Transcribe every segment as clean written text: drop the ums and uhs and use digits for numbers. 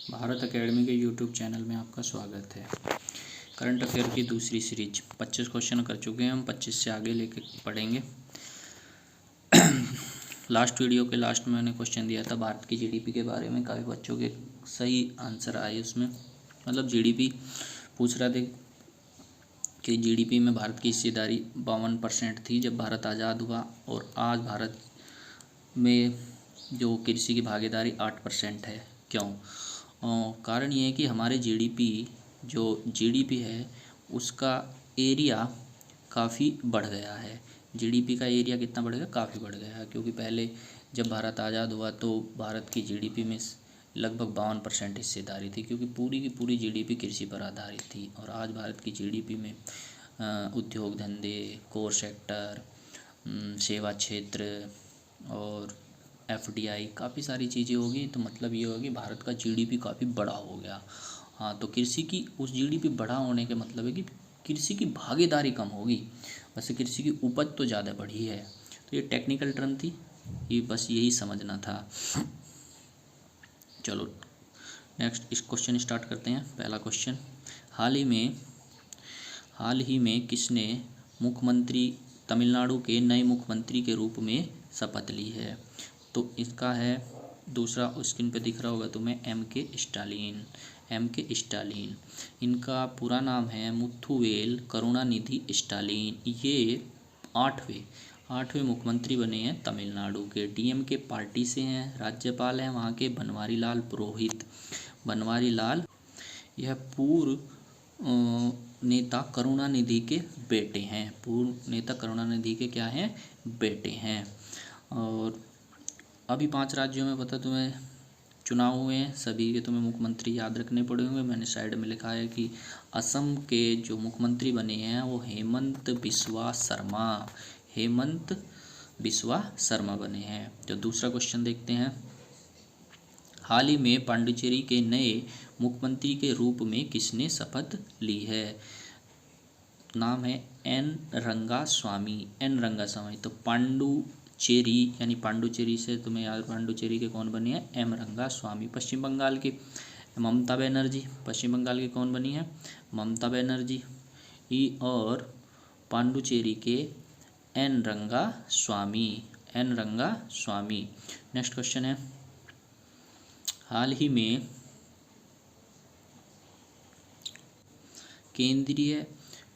Bharat academy के YouTube channel में आपका स्वागत है। करंट अफेयर की दूसरी सीरीज 25 क्वेश्चन कर चुके हैं हम, 25 से आगे लेके पढ़ेंगे। लास्ट वीडियो के लास्ट में मैंने क्वेश्चन दिया था भारत की जीडीपी के बारे में, काफ़ी बच्चों के सही आंसर आए उसमें। मतलब जीडीपी पूछ रहे थे कि जीडीपी में भारत की हिस्सेदारी 52% थी जब भारत आज़ाद हुआ, और आज भारत में जो कृषि की भागीदारी 8% है। क्यों? कारण ये है कि हमारे जीडीपी है उसका एरिया काफ़ी बढ़ गया है। जीडीपी का एरिया कितना बढ़ गया? काफ़ी बढ़ गया है, क्योंकि पहले जब भारत आज़ाद हुआ तो भारत की जीडीपी में लगभग 52% हिस्सेदारी थी, क्योंकि पूरी की पूरी जीडीपी कृषि पर आधारित थी। और आज भारत की जीडीपी में उद्योग धंधे, कोर सेक्टर, सेवा क्षेत्र और एफडीआई काफ़ी सारी चीज़ें होगी। तो मतलब ये होगा कि भारत का जीडीपी काफ़ी बड़ा हो गया। हाँ, तो कृषि की उस जीडीपी बड़ा होने के मतलब है कि कृषि की भागीदारी कम होगी। वैसे कृषि की उपज तो ज़्यादा बढ़ी है। तो ये टेक्निकल टर्म थी, ये बस यही समझना था। चलो नेक्स्ट इस क्वेश्चन स्टार्ट करते हैं। पहला क्वेश्चन, हाल ही में किसने तमिलनाडु के नए मुख्यमंत्री के रूप में शपथ ली है? तो इसका है दूसरा, स्क्रीन पे दिख रहा होगा तुम्हें, एम के स्टालिन। इनका पूरा नाम है मुथुवेल करुणानिधि स्टालिन। ये आठवें मुख्यमंत्री बने हैं तमिलनाडु के। डीएमके पार्टी से हैं। राज्यपाल हैं वहाँ के बनवारीलाल पुरोहित। यह पूर्व नेता करुणानिधि के बेटे हैं। पूर्व नेता करुणानिधि के क्या हैं? बेटे हैं। और अभी 5 राज्यों में पता तुम्हें चुनाव हुए हैं, सभी के तुम्हें मुख्यमंत्री याद रखने पड़े होंगे। मैंने साइड में लिखा है कि असम के जो मुख्यमंत्री बने हैं वो हेमंत बिस्वा शर्मा बने हैं। तो दूसरा क्वेश्चन देखते हैं, हाल ही में पांडिचेरी के नए मुख्यमंत्री के रूप में किसने शपथ ली है? नाम है एन रंगास्वामी। तो पांडुचेरी से तुम्हें याद, पांडुचेरी के कौन बनी है? एम रंगास्वामी। पश्चिम बंगाल की ममता बनर्जी। पश्चिम बंगाल की कौन बनी है? ममता बनर्जी। और पांडुचेरी के एन रंगास्वामी। नेक्स्ट क्वेश्चन है, हाल ही में केंद्रीय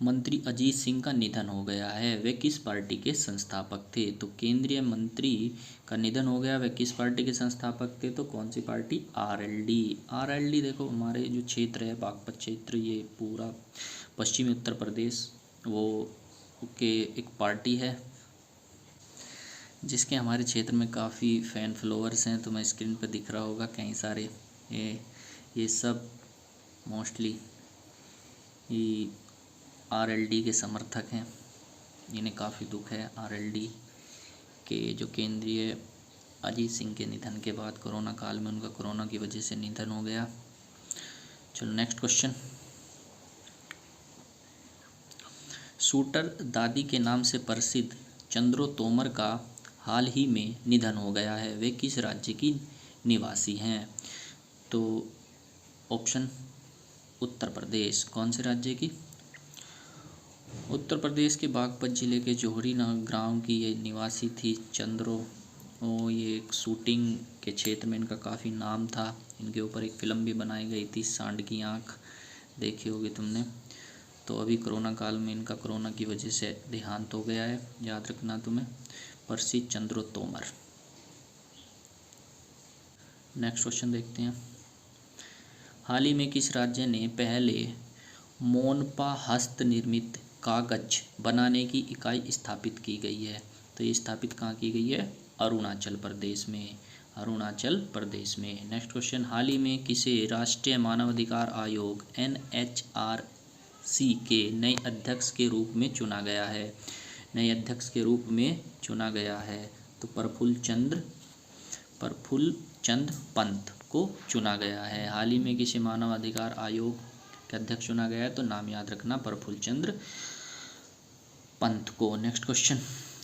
मंत्री अजीत सिंह का निधन हो गया है। वे किस पार्टी के संस्थापक थे? तो केंद्रीय मंत्री का निधन हो गया, वे किस पार्टी के संस्थापक थे? तो कौन सी पार्टी? आरएलडी। देखो हमारे जो क्षेत्र है बागपत क्षेत्र, ये पूरा पश्चिमी उत्तर प्रदेश वो के एक पार्टी है जिसके हमारे क्षेत्र में काफ़ी फैन फॉलोअर्स हैं। तो मैं स्क्रीन पर दिख रहा होगा कई सारे, ये सब मोस्टली आरएलडी के समर्थक हैं। इन्हें काफ़ी दुख है आरएलडी के जो केंद्रीय अजीत सिंह के निधन के बाद कोरोना काल में उनका कोरोना की वजह से निधन हो गया। चलो नेक्स्ट क्वेश्चन, शूटर दादी के नाम से प्रसिद्ध चंद्रो तोमर का हाल ही में निधन हो गया है। वे किस राज्य की निवासी हैं? तो ऑप्शन उत्तर प्रदेश। कौन से राज्य की? उत्तर प्रदेश के बागपत जिले के जोहरी गांव की ये निवासी थी चंद्रो। ये एक शूटिंग के क्षेत्र में इनका काफ़ी नाम था। इनके ऊपर एक फ़िल्म भी बनाई गई थी, सांड की आँख, देखी होगी तुमने। तो अभी कोरोना काल में इनका कोरोना की वजह से देहांत हो गया है, याद रखना तुम्हें, प्रसिद्ध चंद्रो तोमर। नेक्स्ट क्वेश्चन देखते हैं, हाल ही में किस राज्य ने पहले मोनपा हस्त निर्मित कागज बनाने की इकाई स्थापित की गई है? तो ये स्थापित कहाँ की गई है? अरुणाचल प्रदेश में। नेक्स्ट क्वेश्चन, हाल ही में किसे राष्ट्रीय मानवाधिकार आयोग NHRC के नए अध्यक्ष के रूप में चुना गया है? तो प्रफुल्ल चंद पंत को चुना गया है। हाल ही में किसे मानवाधिकार आयोग के अध्यक्ष चुना गया है? तो नाम याद रखना, प्रफुल्ल चंद्र पंत को। नेक्स्ट क्वेश्चन,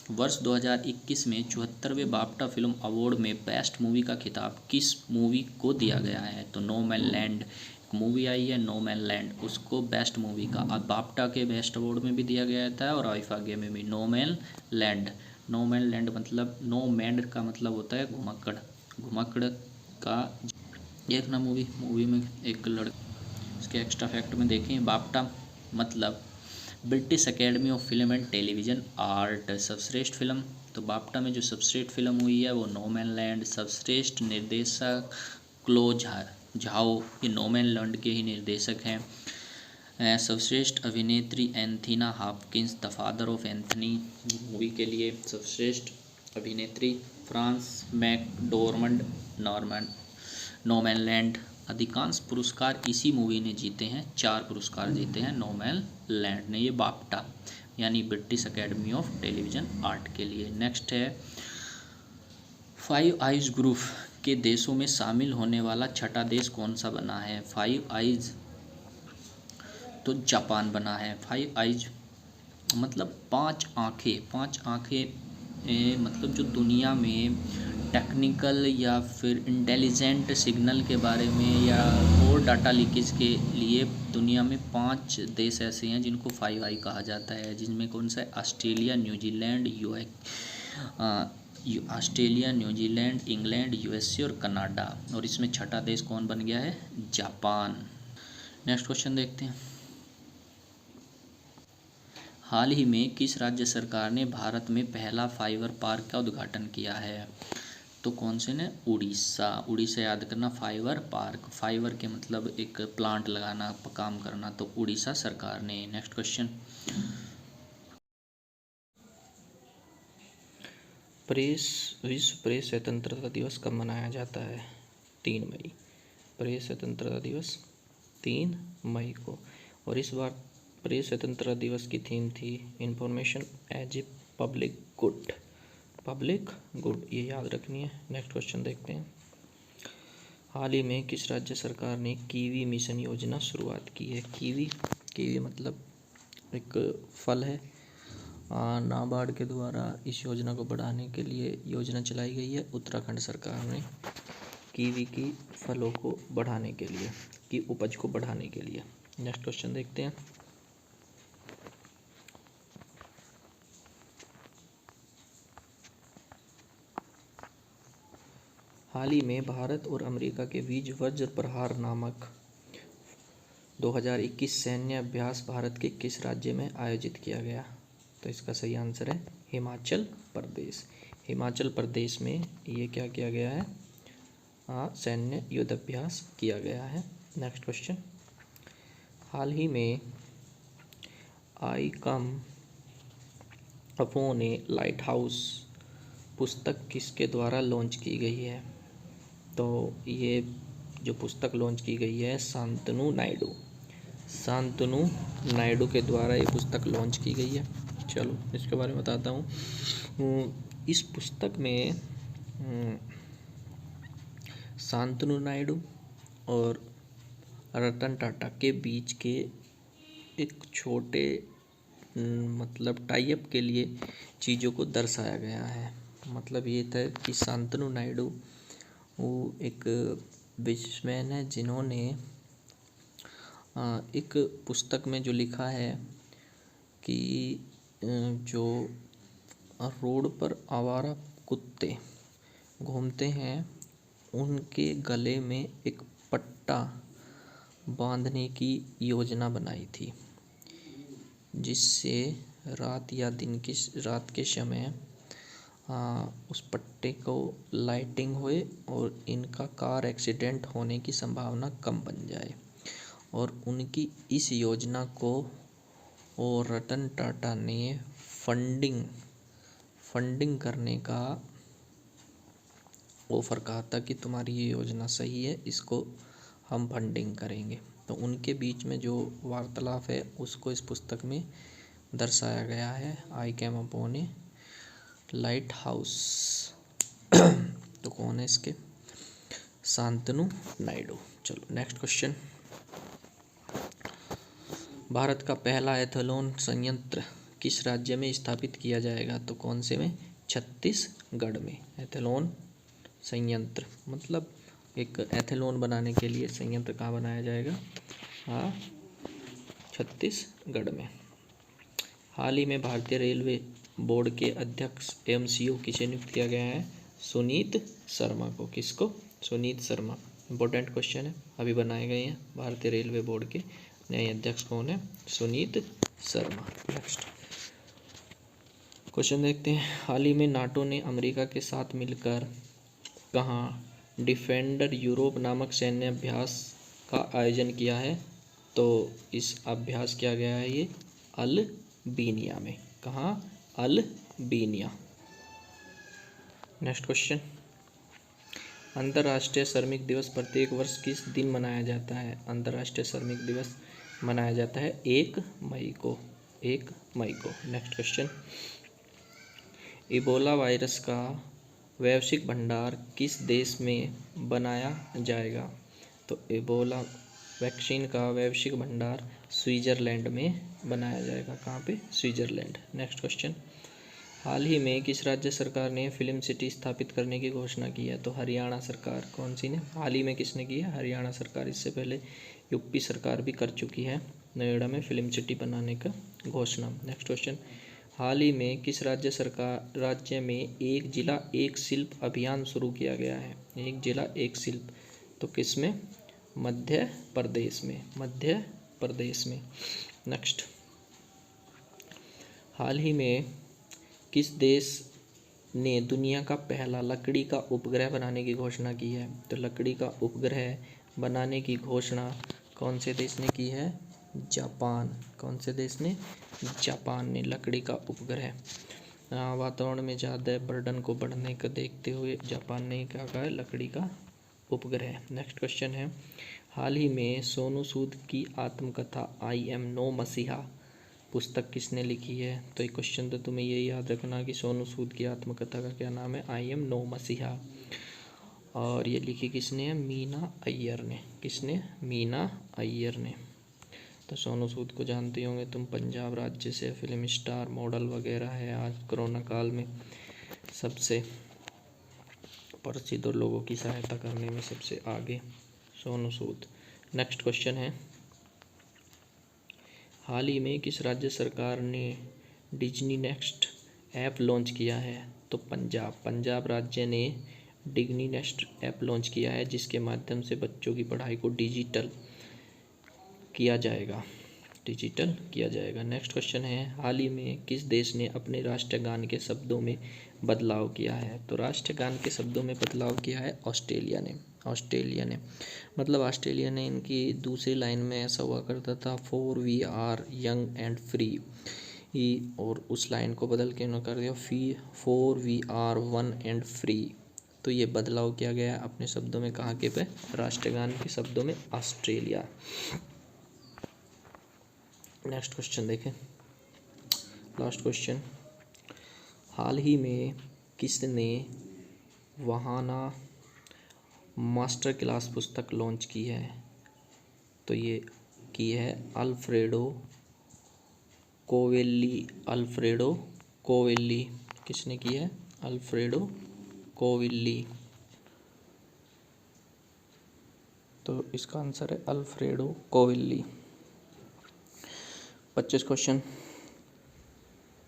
वर्ष 2021 में 74वें बाफ्टा फिल्म अवार्ड में बेस्ट मूवी का खिताब किस मूवी को दिया गया है? तो नो मैन लैंड एक मूवी आई है, नो मैन लैंड, उसको बेस्ट मूवी का अब बाफ्टा के बेस्ट अवार्ड में भी दिया गया था और आईफागे में भी। No man land, no man land मतलब नो मैन का मतलब होता है घुमक्कड़, घुमक्कड़ का एक ना मूवी में एक लड़का। इसके एक्स्ट्रा फैक्ट में देखें, बाफ्टा मतलब British academy of film and television art, सर्वश्रेष्ठ फिल्म। तो बाफ्टा में जो सर्वश्रेष्ठ फिल्म हुई है वो नो मैन लैंड। सर्वश्रेष्ठ निर्देशक क्लो झाओ, ये नो मैन लैंड के ही निर्देशक हैं। सर्वश्रेष्ठ अभिनेत्री Anthony Hopkins, the father of Anthony movie के लिए। सर्वश्रेष्ठ अभिनेत्री Frances McDormand, Norman, no man land. अधिकांश पुरस्कार इसी मूवी ने जीते हैं, 4 पुरस्कार जीते हैं नो मैन लैंड ने, ये बाफ्टा यानी British academy of television art के लिए। नेक्स्ट है, फाइव आइज ग्रुप के देशों में शामिल होने वाला छठा देश कौन सा बना है? फाइव आइज, तो जापान बना है। फाइव आइज मतलब 5 आँखें, 5 आँखें मतलब जो दुनिया में टेक्निकल या फिर इंटेलिजेंट सिग्नल के बारे में या और डाटा लीकेज के लिए दुनिया में 5 देश ऐसे हैं जिनको 5 आई कहा जाता है, जिनमें कौन सा है? Australia, New Zealand, Australia, New Zealand, England, USA और कनाडा। और इसमें छठा देश कौन बन गया है? जापान। नेक्स्ट क्वेश्चन देखते हैं, हाल ही में किस राज्य सरकार ने भारत में पहला फाइबर पार्क का उद्घाटन किया है? तो कौन से ने? उड़ीसा। उड़ीसा याद करना, फाइबर पार्क, फाइबर के मतलब एक प्लांट लगाना, काम करना, तो उड़ीसा सरकार ने। नेक्स्ट क्वेश्चन, विश्व प्रेस स्वतंत्रता दिवस कब मनाया जाता है? 3 मई। प्रेस स्वतंत्रता दिवस 3 मई को। और इस बार प्रेस स्वतंत्रता दिवस की थीम थी information as a public good, public good, ये याद रखनी है। नेक्स्ट क्वेश्चन देखते हैं, हाल ही में किस राज्य सरकार ने कीवी मिशन योजना शुरुआत की है? कीवी मतलब एक फल है। नाबार्ड के द्वारा इस योजना को बढ़ाने के लिए योजना चलाई गई है उत्तराखंड सरकार ने, कीवी की फलों को बढ़ाने के लिए, की उपज को बढ़ाने के लिए। नेक्स्ट क्वेश्चन देखते हैं, हाल ही में भारत और अमेरिका के बीच वज्र प्रहार नामक 2021 सैन्य अभ्यास भारत के किस राज्य में आयोजित किया गया? तो इसका सही आंसर है हिमाचल प्रदेश। हिमाचल प्रदेश में ये क्या किया गया है? सैन्य युद्ध अभ्यास किया गया है। नेक्स्ट क्वेश्चन, हाल ही में आई कम अपॉन ए लाइट हाउस पुस्तक किसके द्वारा लॉन्च की गई है? तो ये जो पुस्तक लॉन्च की गई है शांतनु नायडू के द्वारा ये पुस्तक लॉन्च की गई है। चलो इसके बारे में बताता हूँ। इस पुस्तक में शांतनु नायडू और रतन टाटा के बीच के एक छोटे मतलब टाई अप के लिए चीज़ों को दर्शाया गया है। मतलब ये था कि शांतनु नायडू वो एक बिजनेसमैन है जिन्होंने एक पुस्तक में जो लिखा है कि जो रोड पर आवारा कुत्ते घूमते हैं उनके गले में एक पट्टा बांधने की योजना बनाई थी, जिससे रात के समय उस पट्टे को लाइटिंग होए और इनका कार एक्सीडेंट होने की संभावना कम बन जाए। और उनकी इस योजना को और रतन टाटा ने फंडिंग करने का ऑफ़र कहा था कि तुम्हारी ये योजना सही है, इसको हम फंडिंग करेंगे। तो उनके बीच में जो वार्तालाप है उसको इस पुस्तक में दर्शाया गया है, I came upon A light house. तो कौन है इसके? शांतनु नायडू। चलो नेक्स्ट क्वेश्चन, भारत का पहला एथेनॉल संयंत्र किस राज्य में स्थापित किया जाएगा? तो कौन से में? छत्तीसगढ़ में। एथेनॉल संयंत्र, मतलब एक एथेनॉल बनाने के लिए संयंत्र कहाँ बनाया जाएगा? हाँ, छत्तीसगढ़ में। हाल ही में भारतीय रेलवे बोर्ड के अध्यक्ष एवं CEO किसे नियुक्त किया गया है? सुनीत शर्मा को। किसको? सुनीत शर्मा। इंपॉर्टेंट क्वेश्चन है, अभी बनाए गए हैं। भारतीय रेलवे बोर्ड के नए अध्यक्ष कौन है? सुनीत शर्मा। नेक्स्ट क्वेश्चन देखते हैं। हाल ही में नाटो ने अमेरिका के साथ मिलकर कहाँ डिफेंडर यूरोप नामक सैन्य अभ्यास का आयोजन किया है? तो इस अभ्यास किया गया है ये अल्बानिया में। कहाँ? अल्बानिया। Next question. अंतर्राष्ट्रीय श्रमिक दिवस प्रत्येक वर्ष किस दिन मनाया जाता है? अंतर्राष्ट्रीय श्रमिक दिवस मनाया जाता है 1 मई को। 1 मई को। Next question. इबोला वायरस का वैश्विक भंडार किस देश में बनाया जाएगा? तो इबोला वैक्सीन का वैश्विक भंडार स्विट्जरलैंड में बनाया जाएगा। कहाँ पे? स्विट्जरलैंड। Next question. हाल ही में किस राज्य सरकार ने फिल्म सिटी स्थापित करने की घोषणा की है? तो हरियाणा सरकार। कौन सी ने? हाल ही में किसने की है? हरियाणा सरकार। इससे पहले यूपी सरकार भी कर चुकी है नोएडा में फिल्म सिटी बनाने का घोषणा। Next question. हाल ही में किस राज्य में एक जिला एक शिल्प अभियान शुरू किया गया है? एक जिला एक शिल्प, तो किस में? मध्य प्रदेश में। मध्य प्रदेश में। नेक्स्ट। हाल ही में किस देश ने दुनिया का पहला लकड़ी का उपग्रह बनाने की घोषणा की है? तो लकड़ी का उपग्रह बनाने की घोषणा कौन से देश ने की है? जापान। कौन से देश ने? जापान ने लकड़ी का उपग्रह। वातावरण में ज़्यादा बर्डन को बढ़ने को देखते हुए जापान ने क्या कहा है? लकड़ी का उपग्रह। नेक्स्ट क्वेश्चन है। हाल ही में सोनू सूद की आत्मकथा आई एम नो मसीहा पुस्तक किसने लिखी है? तो एक क्वेश्चन तो तुम्हें ये याद रखना कि सोनू सूद की आत्मकथा का क्या नाम है? आई एम नो मसीहा। और ये लिखी किसने है? मीना अय्यर ने। किसने? मीना अय्यर ने। तो सोनू सूद को जानते होंगे तुम, पंजाब राज्य से फिल्म स्टार, मॉडल वगैरह है। आज कोरोना काल में सबसे प्रसिद्ध और लोगों की सहायता करने में सबसे आगे सोनू सूद। नेक्स्ट क्वेश्चन है। हाल ही में किस राज्य सरकार ने डिज्नी नेक्स्ट ऐप लॉन्च किया है? तो पंजाब राज्य ने डिज्नी नेक्स्ट ऐप लॉन्च किया है, जिसके माध्यम से बच्चों की पढ़ाई को डिजिटल किया जाएगा। नेक्स्ट क्वेश्चन है। हाल ही में किस देश ने अपने राष्ट्रगान के शब्दों में बदलाव किया है? तो राष्ट्रगान के शब्दों में बदलाव किया है ऑस्ट्रेलिया ने। मतलब ऑस्ट्रेलिया ने इनकी दूसरी लाइन में ऐसा हुआ करता था, 4 we are young and free, और उस लाइन को बदल के उन्होंने कर दिया 4 we are one and free. तो ये बदलाव किया गया अपने शब्दों में। कहाँ के पे? राष्ट्रगान के शब्दों में ऑस्ट्रेलिया। नेक्स्ट क्वेश्चन देखें, लास्ट क्वेश्चन। हाल ही में किसने वहाना मास्टर क्लास पुस्तक लॉन्च की है? तो ये की है अल्फ्रेडो कोवेल्ली। किसने की है? अल्फ्रेडो कोवेल्ली। तो इसका आंसर है अल्फ्रेडो कोवेल्ली। 25 क्वेश्चन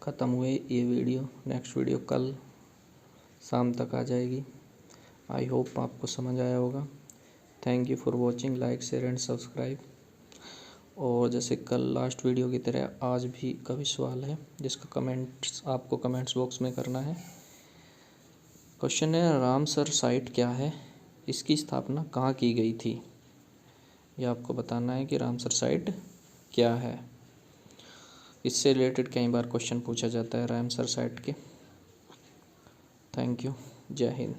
ख़त्म हुए ये वीडियो। नेक्स्ट वीडियो कल शाम तक आ जाएगी। आई होप आपको समझ आया होगा। Thank you for watching. Like, share and subscribe. और जैसे कल लास्ट वीडियो की तरह आज भी कभी सवाल है जिसका कमेंट्स आपको कमेंट्स बॉक्स में करना है। क्वेश्चन है, रामसर साइट क्या है? इसकी स्थापना कहाँ की गई थी? ये आपको बताना है कि रामसर साइट क्या है। इससे रिलेटेड कई बार क्वेश्चन पूछा जाता है रामसर साइट के। Thank you. जय हिंद।